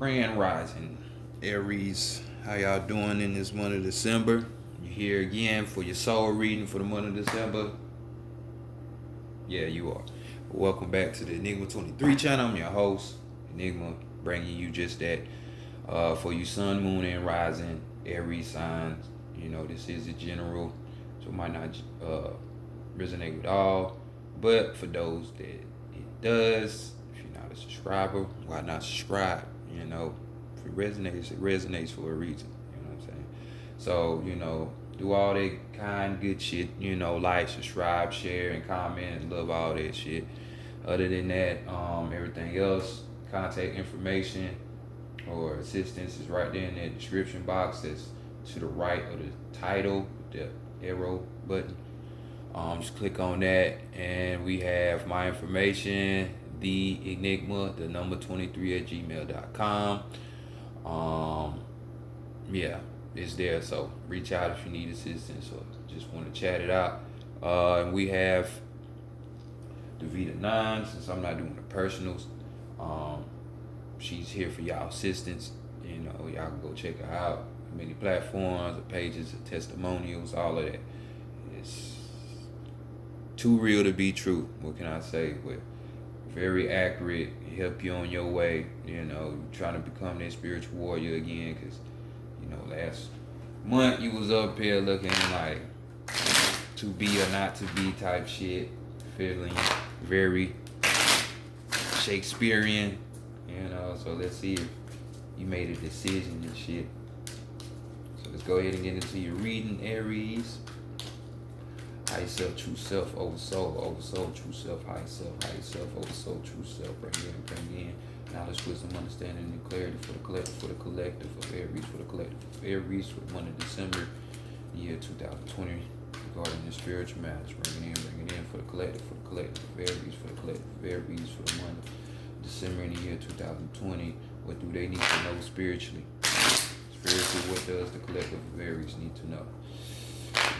Grand Rising, Aries. How y'all doing in this month of December? You here again for your soul reading for the month of December? Yeah, you are. Welcome back to the Enigma 23 channel. I'm your host, Enigma, bringing you just that. For you Sun, Moon, and Rising, Aries signs. You know, this is a general, so it might not resonate with all. But for those that it does, if you're not a subscriber, why not subscribe? You know, if it resonates for a reason. You know what I'm saying? So, do all that kind, good shit. Like, subscribe, share, and comment, and love all that shit. Other than that, everything else, contact information or assistance is right there in that description box. That's to the right of the title, the arrow button. Just click on that, and we have my information, the Enigma, the number 23 at gmail.com. Yeah, it's there. So reach out if you need assistance or just want to chat it out. And we have the Vita 9, since I'm not doing the personals. She's here for y'all assistance. Y'all can go check her out. Many platforms, the pages, the testimonials, all of that. It's too real to be true. What can I say? But very accurate. Help you on your way. Trying to become that spiritual warrior again. Because last month you was up here looking like to be or not to be type shit. Feeling very Shakespearean. So let's see if you made a decision and shit. So let's go ahead and get into your reading, Aries. High self, true self, over soul, true self, high self, over soul, true self. Bring in. Knowledge, wisdom, understanding, and clarity for the collective of Aries, for the collective of Aries, for the month of December, year 2020, regarding the spiritual matters. Bring it in for the collective of Aries, for the collective of Aries, for the month of December in the year 2020. What do they need to know spiritually? Spiritually, what does the collective of Aries need to know?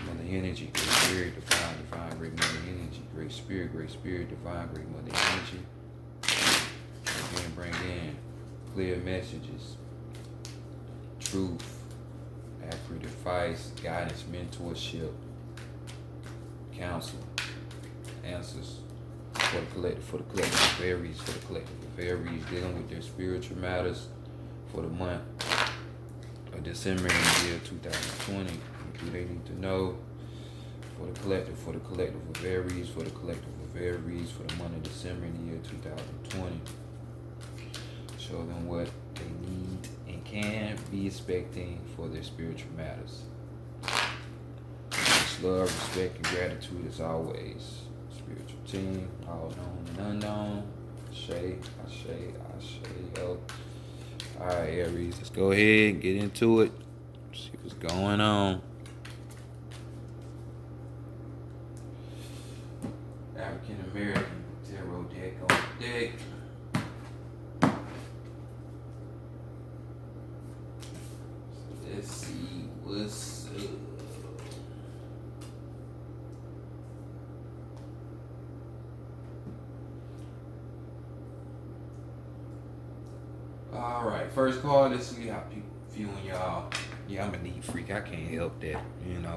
Mother energy, great spirit, divine, great mother energy, great spirit, divine, great mother energy. Bring in clear messages, truth, accurate advice, guidance, mentorship, counsel, answers for the collective of Aries, dealing with their spiritual matters for the month of December in the year 2020. What do they need to know for the collective of Aries, for the month of December in the year 2020. Show them what they need and can be expecting for their spiritual matters. Much love, respect, and gratitude as always. Spiritual team, all known and unknown. Ashe. Yo. Alright, Aries, let's go ahead and get into it. See what's going on. African American tarot deck on the deck. Let's see what's up. Alright, first card, let's see how people feeling, y'all. Yeah, I'm a neat freak. I can't help that.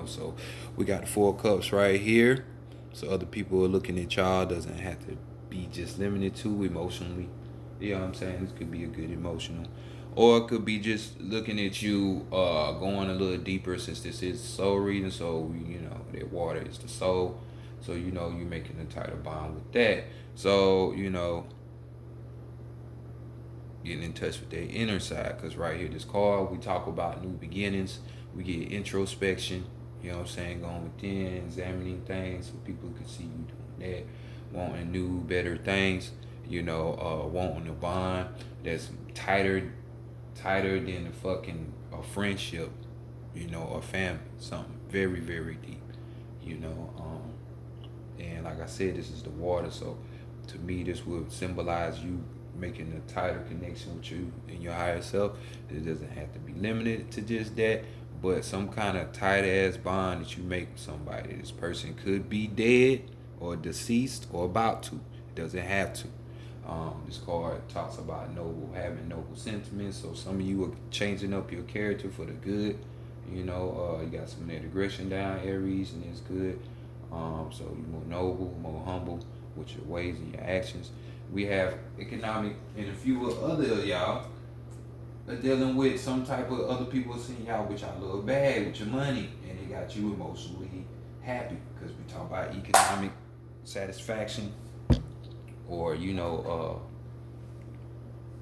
So we got the 4 cups right here. So other people are looking at y'all. Doesn't have to be just limited to emotionally. You know what I'm saying? This could be a good emotional. Or it could be just looking at you, going a little deeper, since this is soul reading. So, that water is the soul. So, you're making a tighter bond with that. So, getting in touch with their inner side. Because right here, this card, we talk about new beginnings. We get introspection. Going within, examining things so people can see you doing that. Wanting new, better things. Wanting a bond that's tighter than a friendship, or family, something very, very deep, and like I said, this is the water, so to me this would symbolize you making a tighter connection with you and your higher self. It doesn't have to be limited to just that, but some kind of tight ass bond that you make with somebody. This person could be dead or deceased or about to. It doesn't have to. This card talks about having noble sentiments. So some of you are changing up your character for the good. You know, you got some of that aggression down, Aries, and it's good. So you're more noble, more humble with your ways and your actions. We have economic and a few other y'all are dealing with some type of other people seeing y'all with y'all little bag with your money, and it got you emotionally happy because we talk about economic satisfaction or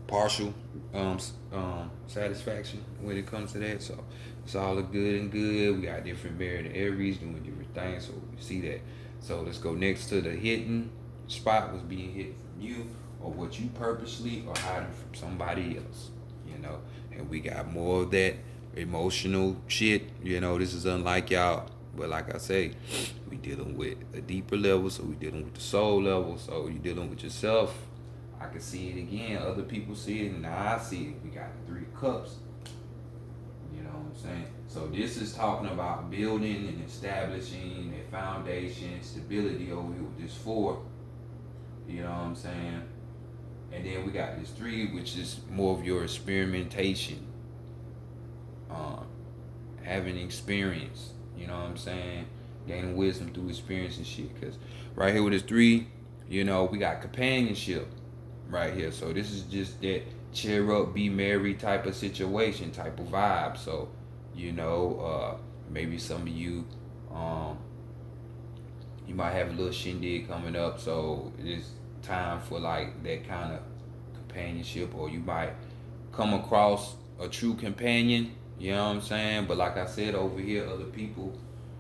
partial satisfaction when it comes to that. So it's all good and good. We got different varied Aries doing different things, so we see that. So let's go next to the hidden spot was being hidden from you or what you purposely or hiding from somebody else. And we got more of that emotional shit. This is unlike y'all. But like I say, we dealing with a deeper level, so we dealing with the soul level, so you dealing with yourself. I can see it again. Other people see it, and now I see it. We got the 3 cups. You know what I'm saying? So this is talking about building and establishing a foundation, stability over here with this 4. You know what I'm saying? And then we got this 3, which is more of your experimentation, having experience. You know what I'm saying? Gaining wisdom through experience and shit. Because right here with this 3, we got companionship right here. So this is just that cheer up, be merry type of situation, type of vibe. So, maybe some of you, you might have a little shindig coming up. So it's time for like that kind of companionship, or you might come across a true companion. You know what I'm saying? But like I said, over here, other people,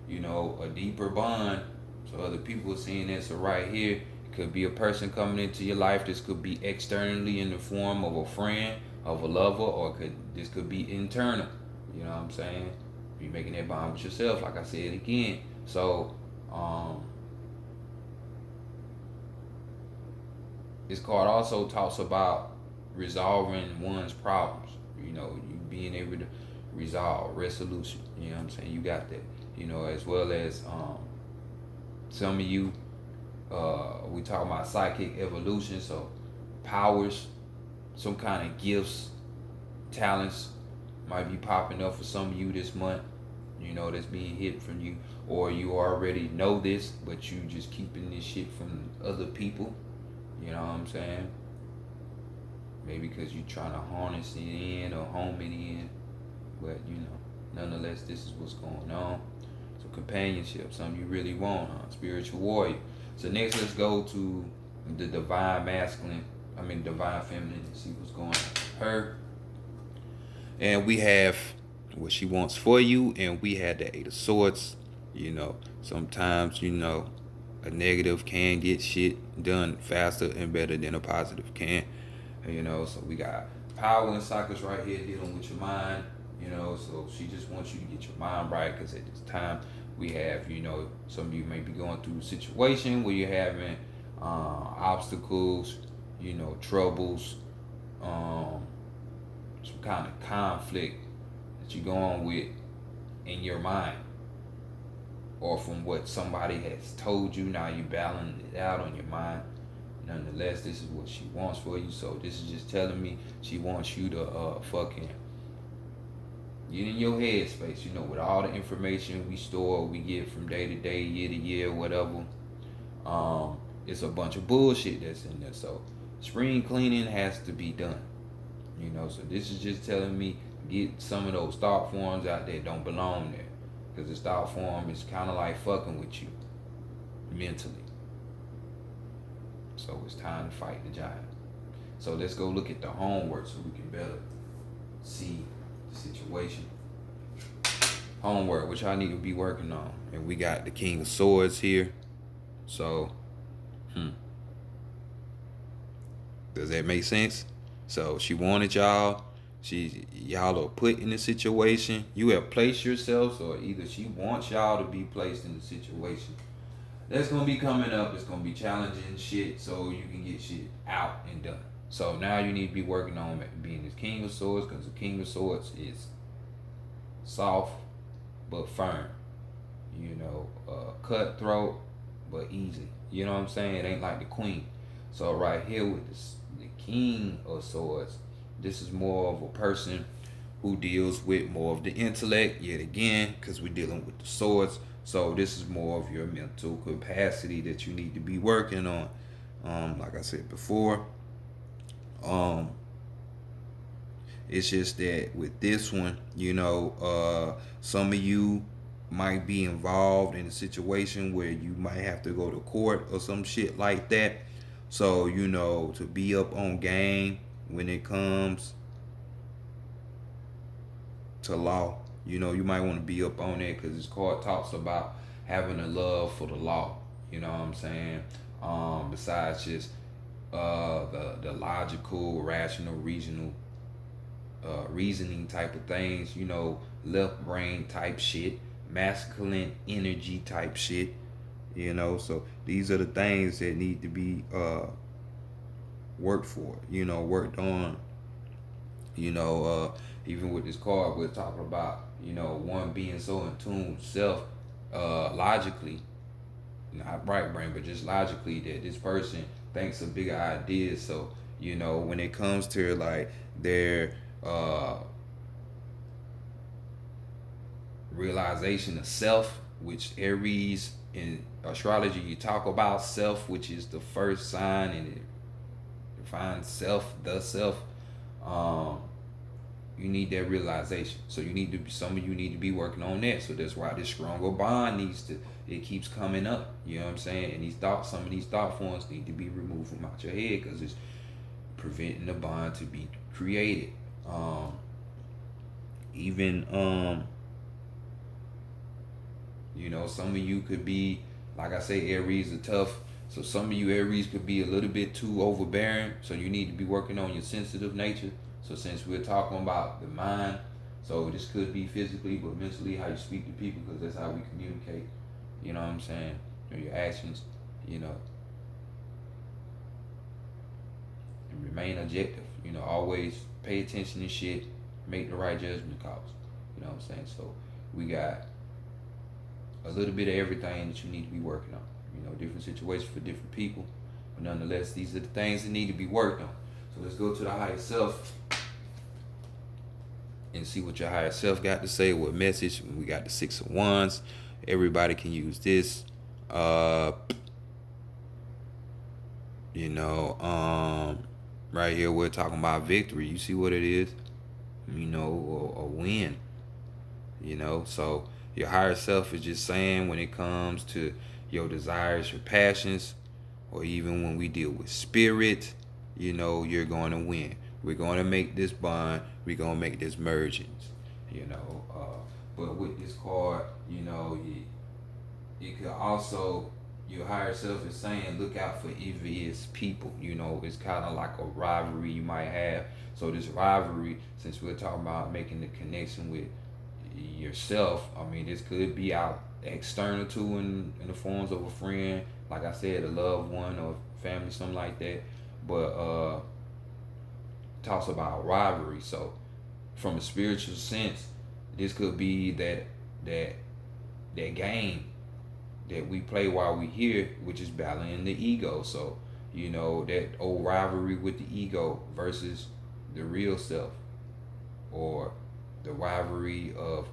a deeper bond. So other people are seeing this. So right here, it could be a person coming into your life. This could be externally in the form of a friend, of a lover, or this could be internal. You know what I'm saying? You're making that bond with yourself, like I said again. So, this card also talks about resolving one's problems. You being able to resolve, resolution. You know what I'm saying? You got that. As well as some of you, we talk about psychic evolution. So powers, some kind of gifts, talents might be popping up for some of you this month. That's being hidden from you, or you already know this, but you just keeping this shit from other people. You know what I'm saying? Maybe because you're trying to harness it in or home it in. But, nonetheless, this is what's going on. So companionship, something you really want, huh? Spiritual warrior. So next, let's go to the divine divine feminine, and see what's going on with her. And we have what she wants for you, and we had the 8 of Swords. Sometimes, a negative can get shit done faster and better than a positive can. So we got power and cycles right here dealing with your mind. So she just wants you to get your mind right, because at this time we have, some of you may be going through a situation where you're having obstacles, troubles, some kind of conflict that you're going with in your mind, or from what somebody has told you. Now you're balancing it out on your mind. Nonetheless, this is what she wants for you. So this is just telling me she wants you to fucking get in your head space. With all the information we store, we get from day to day, year to year, whatever. It's a bunch of bullshit that's in there. So spring cleaning has to be done. So this is just telling me get some of those thought forms out there don't belong there. Because this thought form is kind of like fucking with you mentally. So it's time to fight the giant. So let's go look at the homework so we can better see the situation. Homework, which I need to be working on. And we got the King of Swords here. So, does that make sense? So she wanted y'all. Y'all are put in a situation. You have placed yourselves, or either she wants y'all to be placed in the situation. That's gonna be coming up. It's gonna be challenging shit, so you can get shit out and done. So now you need to be working on being this King of Swords, because the King of Swords is soft but firm. Cutthroat but easy. You know what I'm saying? It ain't like the Queen. So right here with this, the King of Swords, this is more of a person who deals with more of the intellect, yet again, because we're dealing with the swords. So this is more of your mental capacity that you need to be working on. Like I said before, um, it's just that with this one, some of you might be involved in a situation where you might have to go to court or some shit like that. So, to be up on game when it comes to law, you might want to be up on it because this card talks about having a love for the law. You know what I'm saying? Besides just the logical, rational, reasoning type of things, left brain type shit, masculine energy type shit, So these are the things that need to be worked for, worked on, even with this card, we're talking about, one being so in tune self, logically, not right brain, but just logically that this person thinks of bigger ideas. So, when it comes to like their realization of self, which Aries in astrology you talk about self, which is the first sign, and it defines self, the self. You need that realization. So some of you need to be working on that. So that's why this stronger bond it keeps coming up. You know what I'm saying? And some of these thought forms need to be removed from out your head because it's preventing the bond to be created. Even some of you could be, like I say, Aries are tough. So some of you Aries could be a little bit too overbearing. So you need to be working on your sensitive nature. So since we're talking about the mind, so this could be physically, but mentally, how you speak to people, because that's how we communicate. You know what I'm saying? Your actions, and remain objective. Always pay attention to shit, make the right judgment calls. You know what I'm saying? So we got a little bit of everything that you need to be working on. Different situations for different people, but nonetheless, these are the things that need to be worked on. So let's go to the higher self and see what your higher self got to say. What message? We got the 6 of Wands. Everybody can use this. Right here we're talking about victory. You see what it is? Or a win. So your higher self is just saying when it comes to your desires, your passions, or even when we deal with spirit, you're going to win. We're going to make this bond. We're going to make this mergence, But with this card, you could also, your higher self is saying, look out for envious people. It's kind of like a rivalry you might have. So this rivalry, since we're talking about making the connection with yourself, this could be out external to in the forms of a friend, like I said, a loved one or family, something like that. But talks about rivalry. So from a spiritual sense, this could be that game that we play while we here, which is battling the ego. So that old rivalry with the ego versus the real self, or the rivalry of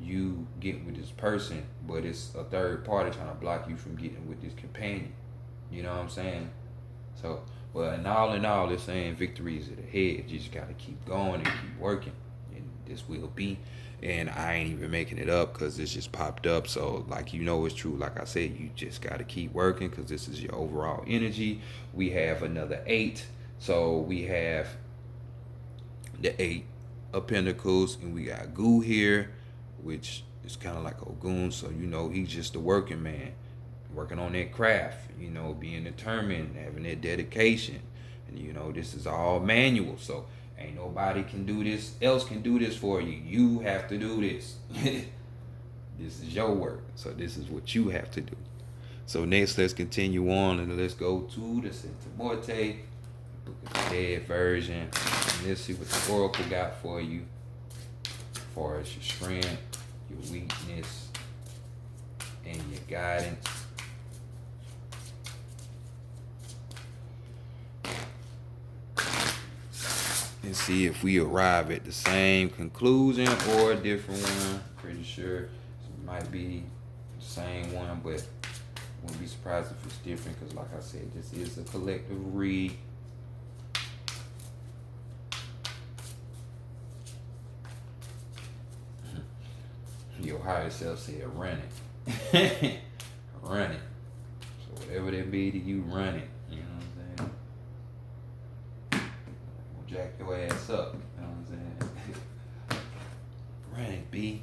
you getting with this person, but it's a third party trying to block you from getting with this companion. You know what I'm saying? So, but in all, it's saying victory is at the head. You just gotta keep going and keep working, and this will be. And I ain't even making it up because this just popped up. So, it's true. Like I said, you just gotta keep working because this is your overall energy. We have another 8, so we have the 8 of Pentacles, and we got Goo here, which is kind of like Ogun. So he's just a working man, working on that craft, being determined, having that dedication. And this is all manual, so ain't nobody can do this for you. You have to do this. This is your work, so this is what you have to do. So next, let's continue on, and let's go to the Centimorte, Book of the Dead version, and let's see what the Oracle got for you as far as your strength, your weakness, and your guidance. and see if we arrive at the same conclusion or a different one. Pretty sure it might be the same one, but wouldn't be surprised if it's different, because like I said, this is a collective read. Your higher self said run it. Run it. So whatever that be to you, run it. You know what I'm saying? Jack your ass up. You know what I'm saying? Run it, B.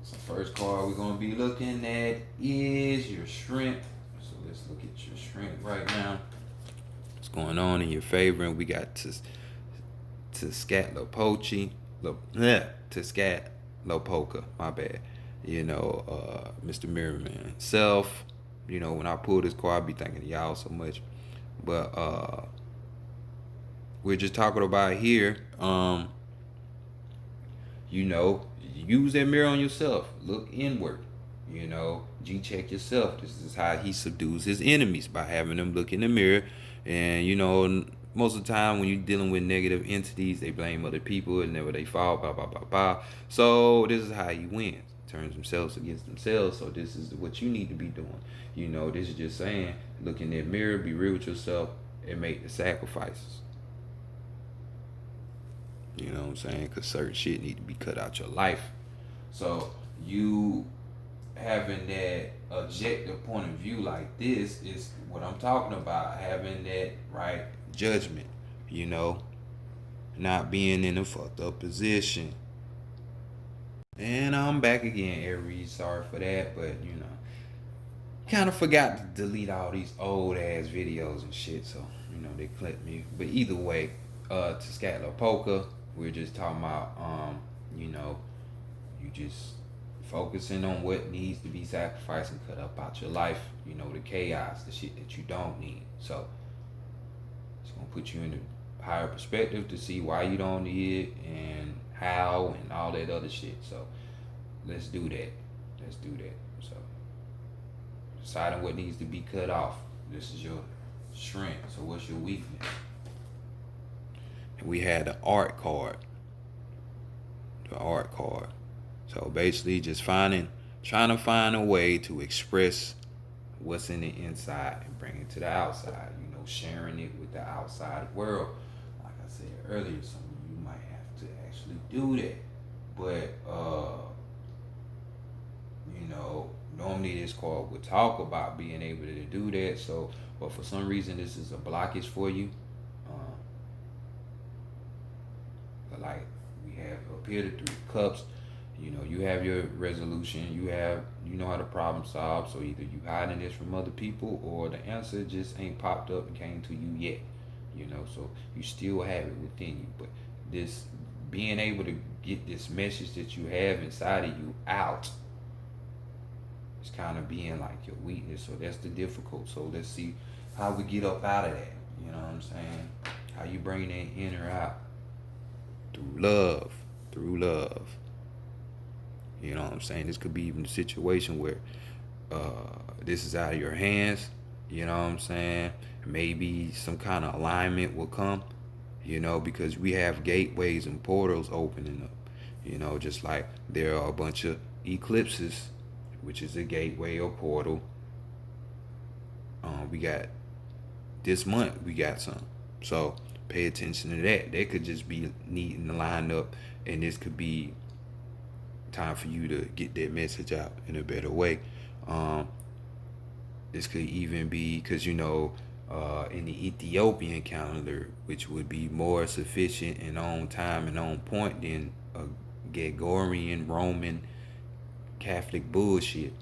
So first card we're gonna be looking at is your strength. So let's look at your strength right now. What's going on in your favor? And we got to Scatlopochi. To Scatlopoca, my bad. You know, Mr. Mirrorman self. You know, when I pull this card, I be thinking of y'all so much. But we're just talking about here. You know, use that mirror on yourself. Look inward. You know, G-check yourself. This is how he subdues his enemies, by having them look in the mirror. And you know, most of the time when you're dealing with negative entities, they blame other people and never they fall, blah, blah, blah, blah. So this is how he wins. Turns themselves against themselves. So this is what you need to be doing. You know, this is just saying, look in that mirror, be real with yourself, and make the sacrifices. You know what I'm saying? Because certain shit need to be cut out your life. So you having that objective point of view like this is what I'm talking about. Having that right judgment, you know, not being in a fucked up position. And I'm back again, Aries. Sorry for that, but you know, kind of forgot to delete all these old ass videos and shit. So you know, they clipped me. But either way, to Scatlopoca, we're just talking about you know, you just focusing on what needs to be sacrificed and cut up out your life. You know, the chaos, the shit that you don't need. So it's gonna put you in a higher perspective to see why you don't need it and how and all that other shit. So let's do that. Let's do that. So deciding what needs to be cut off. This is your strength. So what's your weakness? And we had the art card. The art card. So basically just trying to find a way to express what's in the inside and bring it to the outside. You know, sharing it with the outside world. Like I said earlier, some of you might have to actually do that. But you know, normally this card would talk about being able to do that. So, but for some reason this is a blockage for you. But like we have up here the 3 cups. You know, you have your resolution, you know how to problem solve. So either you hiding this from other people, or the answer just ain't popped up and came to you yet. You know, so you still have it within you. But this being able to get this message that you have inside of you out, it's kind of being like your weakness. So that's the difficult. So let's see how we get up out of that. You know what I'm saying? How you bring that inner out through love. Through love. You know what I'm saying? This could be even a situation where this is out of your hands. You know what I'm saying? Maybe some kind of alignment will come, you know, because we have gateways and portals opening up. You know, just like there are a bunch of eclipses, which is a gateway or portal. We got this month, we got some. So pay attention to that. They could just be needing to line up, and this could be time for you to get that message out in a better way. This could even be because, you know, in the Ethiopian calendar, which would be more sufficient and on time and on point than a Gregorian Roman Catholic bullshit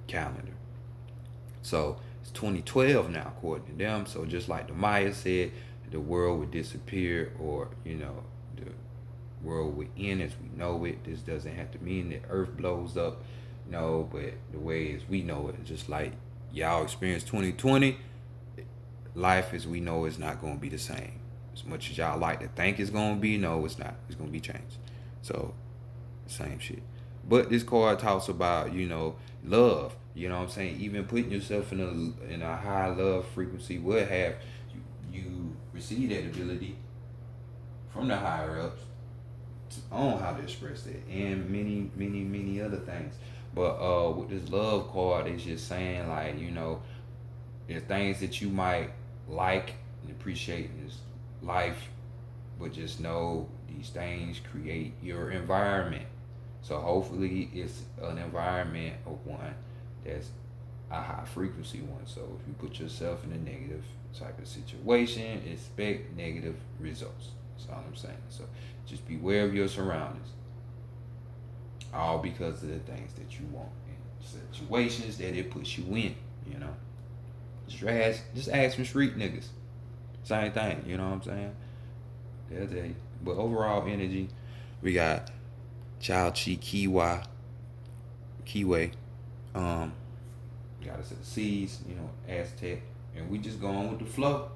calendar. So it's 2012 now, according to them. So just like the Maya said, the world would disappear, or, you know, the world would end as we know it. This doesn't have to mean that Earth blows up, no, but the way as we know it, just like y'all experienced 2020, life as we know is not going to be the same. As much as y'all like to think it's going to be, no, it's not. It's going to be changed. So, same shit. But this card talks about, you know, love. You know what I'm saying? Even putting yourself in a high love frequency would have you receive that ability from the higher ups on how to express that, and many other things. But with this love card, it's just saying, like, there's things that you might like and appreciate in this life, but just know these things create your environment. So hopefully it's an environment of one that's a high frequency one. So if you put yourself in a negative type of situation, expect negative results. That's all I'm saying. So just beware of your surroundings. All because of the things that you want and situations that it puts you in, you know. Just ask some street niggas. Same thing, you know what I'm saying? They'll tell you. But overall energy, we got Child Chi Kiwi. Got us at the C's, ASET. And we just going with the flow.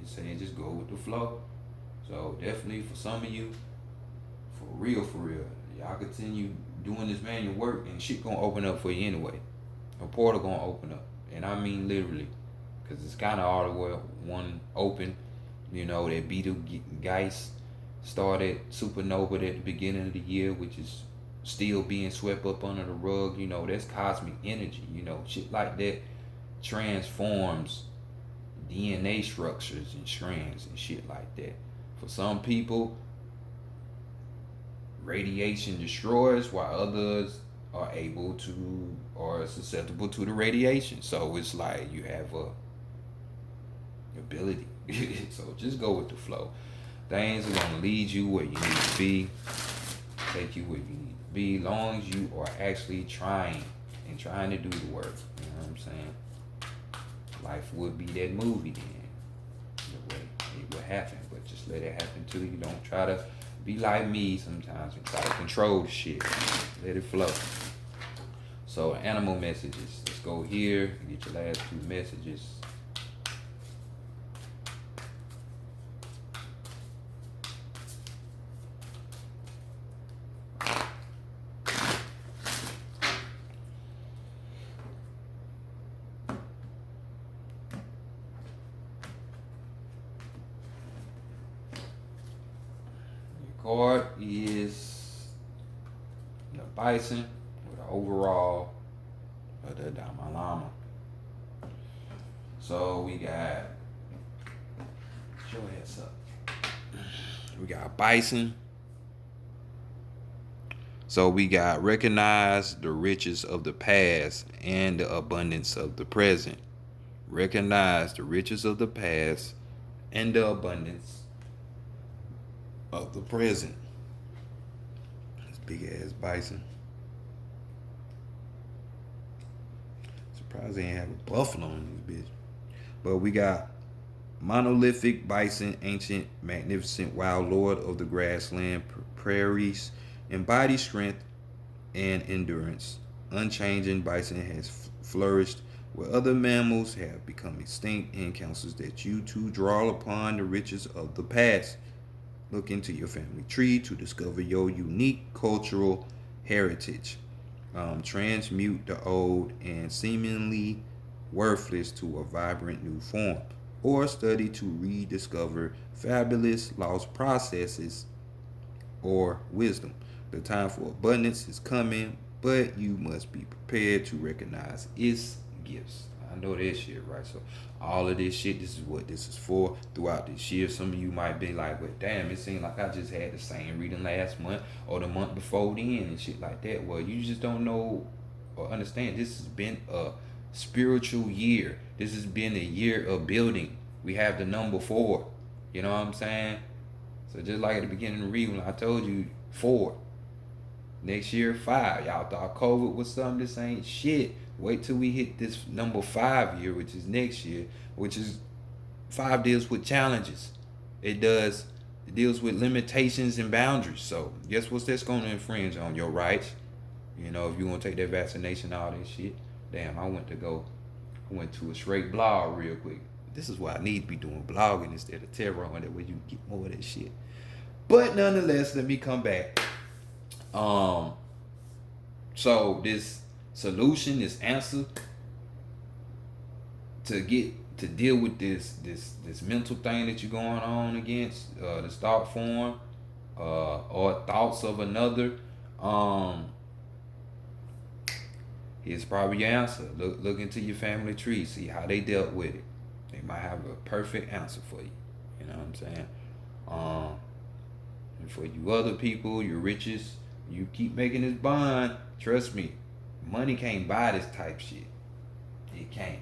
Just saying, just go with the flow. So definitely for some of you, for real, y'all continue doing this manual work and shit gonna open up for you anyway. A portal gonna open up. And I mean literally. Because it's kind of all the way one open. That Betelgeuse started supernova at the beginning of the year, which is still being swept up under the rug. That's cosmic energy. Shit like that transforms DNA structures and strands and shit like that. For some people, radiation destroys, while others are able to or susceptible to the radiation. So it's like you have a ability. So just go with the flow. Things are gonna lead you where you need to be, take you where you need to be, long as you are actually trying to do the work. You know what I'm saying? Life would be that movie then. The way it would happen, but just let it happen to you. Don't try to be like me sometimes and try to control the shit. Let it flow. So animal messages. Let's go here. Get your last two messages. Card is the bison with the overall of the Dalai Lama. So we got, show your ass up. We got bison. So we got recognize the riches of the past and the abundance of the present. Recognize the riches of the past and the abundance of the present. This big ass bison. Surprised they ain't have a buffalo in this bitch. But we got monolithic bison, ancient, magnificent, wild lord of the grassland prairies, embody strength and endurance. Unchanging, bison has flourished where other mammals have become extinct, and counsels that you too draw upon the riches of the past. Look into your family tree to discover your unique cultural heritage. Transmute the old and seemingly worthless to a vibrant new form. Or study to rediscover fabulous lost processes or wisdom. The time for abundance is coming, but you must be prepared to recognize its gifts. I know that shit, right? So all of this shit, this is what this is for throughout this year. Some of you might be like, well, damn, it seemed like I just had the same reading last month or the month before then and shit like that. Well, you just don't know or understand. This has been a spiritual year. This has been a year of building. We have the number 4. You know what I'm saying? So just like at the beginning of the read when I told you 4. Next year, 5. Y'all thought COVID was something. This ain't shit. Wait till we hit this number 5 year, which is next year, which is 5 deals with challenges. It deals with limitations and boundaries. So guess what that's going to infringe on? Your rights. If you want to take that vaccination, all that shit. Damn, I went to a straight blog real quick. This is why I need to be doing blogging instead of tarot, and that way you get more of that shit. But nonetheless, let me come back. So this solution, this answer to get to deal with this mental thing that you're going on against, this thought form, or thoughts of another, here's probably your answer. Look into your family tree, see how they dealt with it. They might have a perfect answer for you. You know what I'm saying? And for you other people, your riches, you keep making this bond. Trust me, money can't buy this type shit. It can't.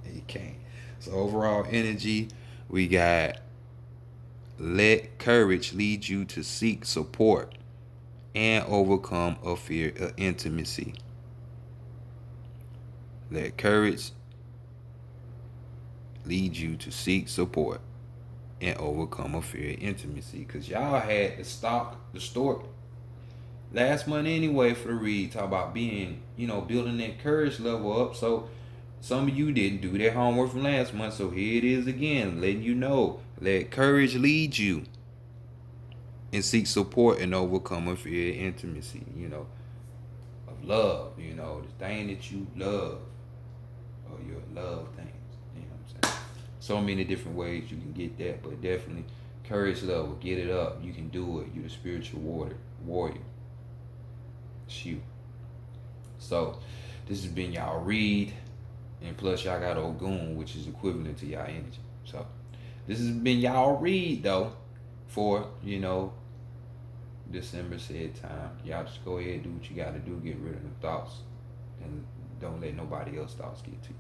It can't. So overall energy, we got let courage lead you to seek support and overcome a fear of intimacy. Let courage lead you to seek support and overcome a fear of intimacy. Because y'all had to stock the store last month anyway for the read. Talk about being, building that courage level up. So some of you didn't do that homework from last month. So here it is again, letting you know. Let courage lead you and seek support and overcome a fear of intimacy, of love, the thing that you love, or your love things, you know what I'm saying? So many different ways you can get that, but definitely courage level, get it up. You can do it. You're the spiritual warrior. It's you. So this has been y'all read, and plus y'all got Ogun, which is equivalent to y'all energy. So this has been y'all read though, for December said time. Y'all just go ahead and do what you gotta do, get rid of the thoughts, and don't let nobody else's thoughts get to you.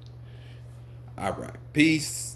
All right, peace.